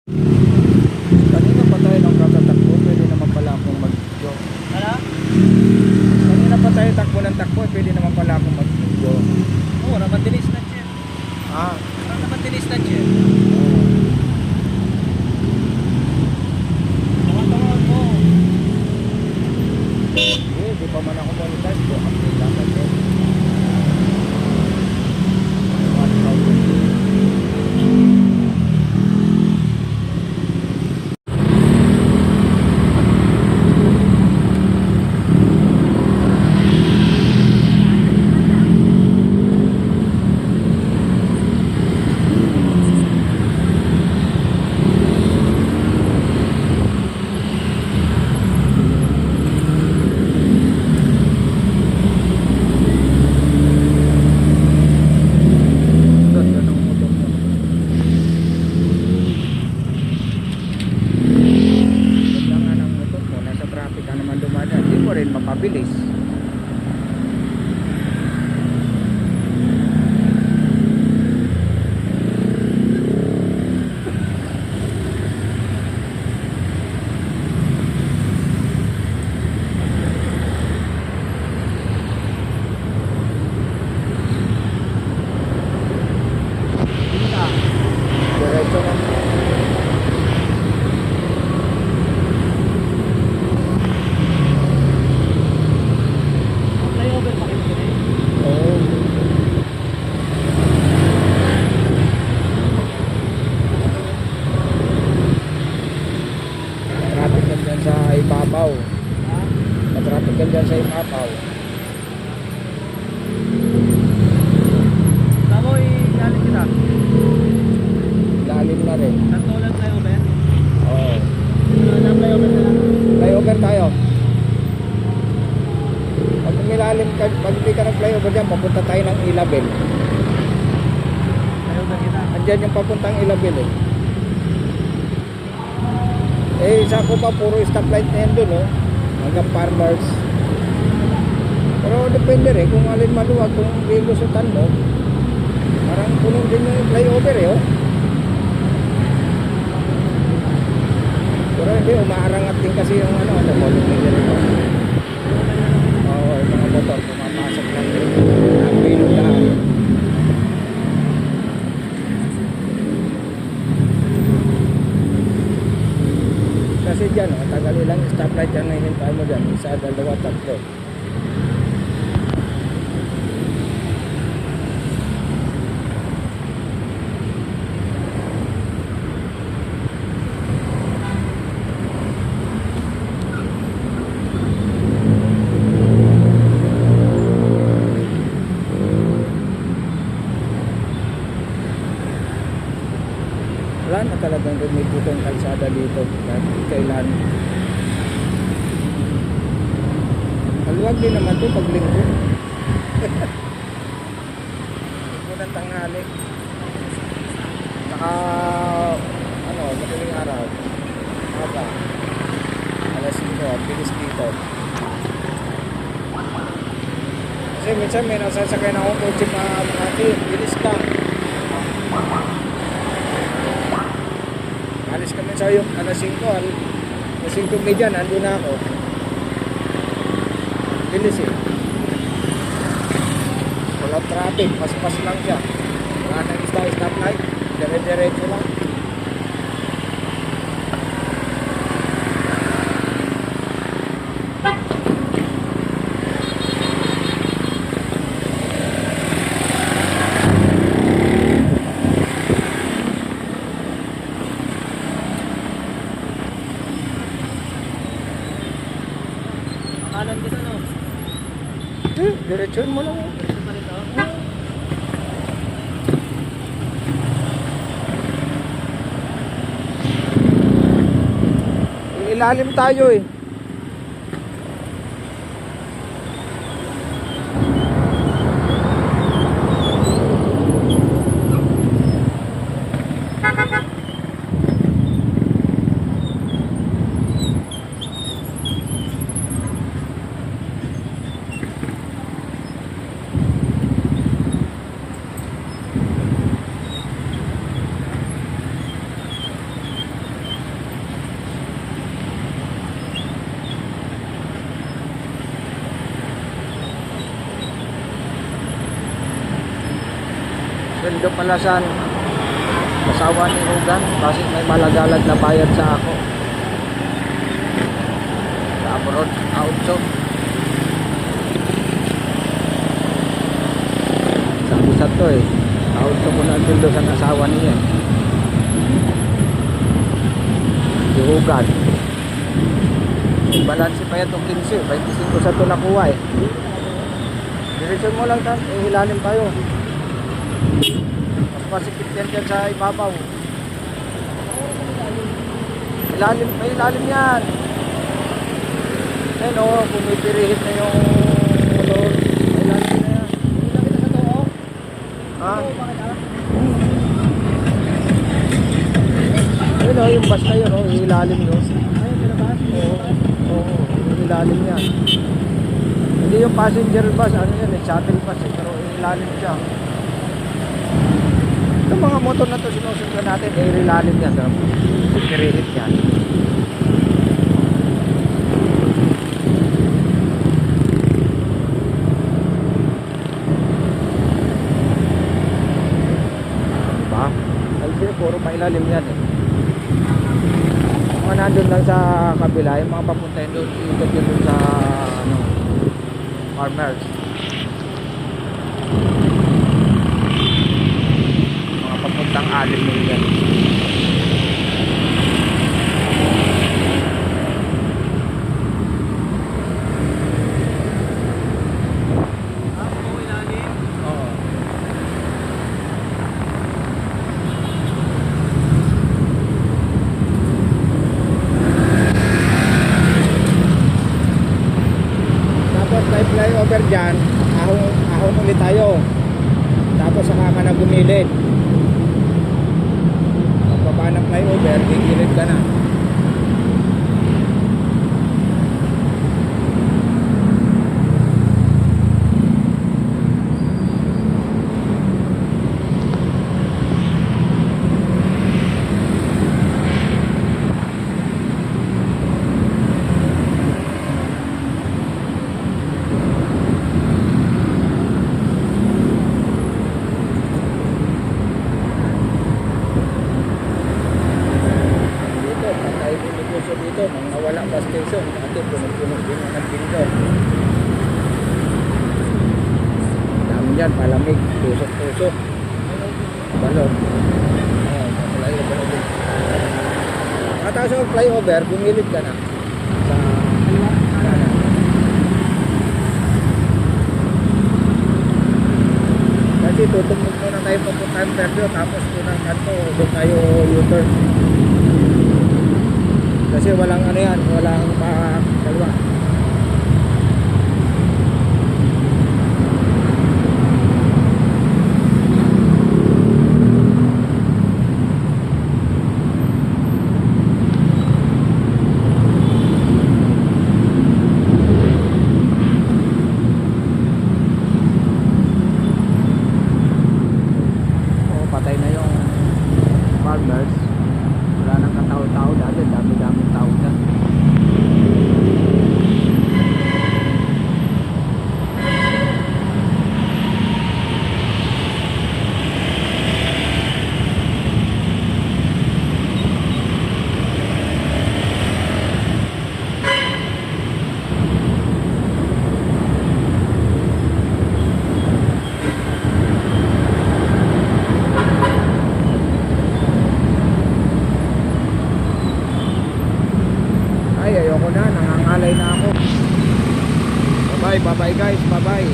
Kanina pa tayo ng katatakbo, pwede naman pala akong mag-video. Ano? Kanina pa tayo takbo ng takbo, pwede naman pala akong mag-video. Oo, naman dinis na siya. Ah, Parang naman dinis na siya. Tawag mo. di pa man ako monetize ko. Update lang ako. 1,000. Mapabilis. Diretso lang. Flyover pa kayo din. Oo. Traffic yan dyan sa ibabaw. Ha? Traffic yan dyan sa ibabaw. Tamo galing kita. Lalim na rin. Nagtulad flyover. Oo. Na-flyover na lang. Flyover tayo. Pag umilalim ka, pag hindi ka nag-flyover dyan, papunta tayo ng Ilabel. Flyover kita. Andyan yung papuntang Ilabel eh. Eh, sa ko pa, puro stoplight na yan dun, oh. Hanggang Farmers. Pero depende rin kung alin maluwag, kung lilusutan mo. Parang puno din yung flyover eh, oh. Pero hindi, umaarangat din kasi yung ano volume nila. Oo, yung mga motor, pumapasok lang din. Ang pinundahan. Kasi dyan, oh, tagal ilang stoplight yan na hinintay mo dyan. Isa, dalawa, tatlo. Wala na talagang rumipot ang kalsada dito kahit kailan. Maluwag din naman ito pag linggo. Linggo ng tanghali. Saka ano, madaling araw. Haba. Alas 5, ang bilis dito. Kasi minsan may nasasakay na akong kotse pa Makati. Bilis ka. Alis kami sa yung alas 5, alas 5:30 nandun na ako. Bilis eh. Wala traffic, pas-pas lang siya. Wala nang stoplight, dire-diretso lang. Kanan kita no. Diretsoin mo lang. Ito pa rin to. Ilalim tayo eh. Nando Palasan, asawa ni Ugan, kasi may malagalag na bayad sa ako. Sa abroad, outso. Sabi sa to eh, outso ko na tundo sa asawa niya. Si Ugan. Balansi pa yan itong 15, 25 sa ito nakuha eh. Direksyon mo lang tan, hilalim tayo. Mas masikip yan dyan sa ibabaw. Ilalim, may ilalim yan. Ayun o, pumipirihit na yung motor. May ilalim na yan. Ha? Ayun o, yung bus na yun o, yung ilalim yun. Oo, yung ilalim yan. Hindi yung passenger bus, ano yan eh, shuttle bus eh, pero ilalim siya. Itong mga motor na to sinusundan natin, eh ilalim yan, pumipirihit yan. Puro mailalim yan eh. Mga nandun lang sa kabila, yung mga papuntahin doon, ikot yun doon sa ano, farmers. Mga papuntang alim mo yan. Oo. May flyover dyan, ahon ulit tayo, tapos saka ka na gumilid. Pagbaba ng flyover, gigilid ka na. Dito, nang nawala bus station, dati puno-puno din ang bindo. Dami yan, palamig, tusok-tusok. Balon. Flyover. Katapos ang flyover, bumilid ka na sa kanan. Kasi tutumog muna tayo papuntang Perdio, tapos punang kanto, doon tayo U-turn. Kasi walang ano yan, walang kalwa. Oh, patay na yung farmers. Wala nang katao-tao dati, dami-daming tao dyan. Ayoko na, nangangalay na ako. Bye bye guys, bye bye.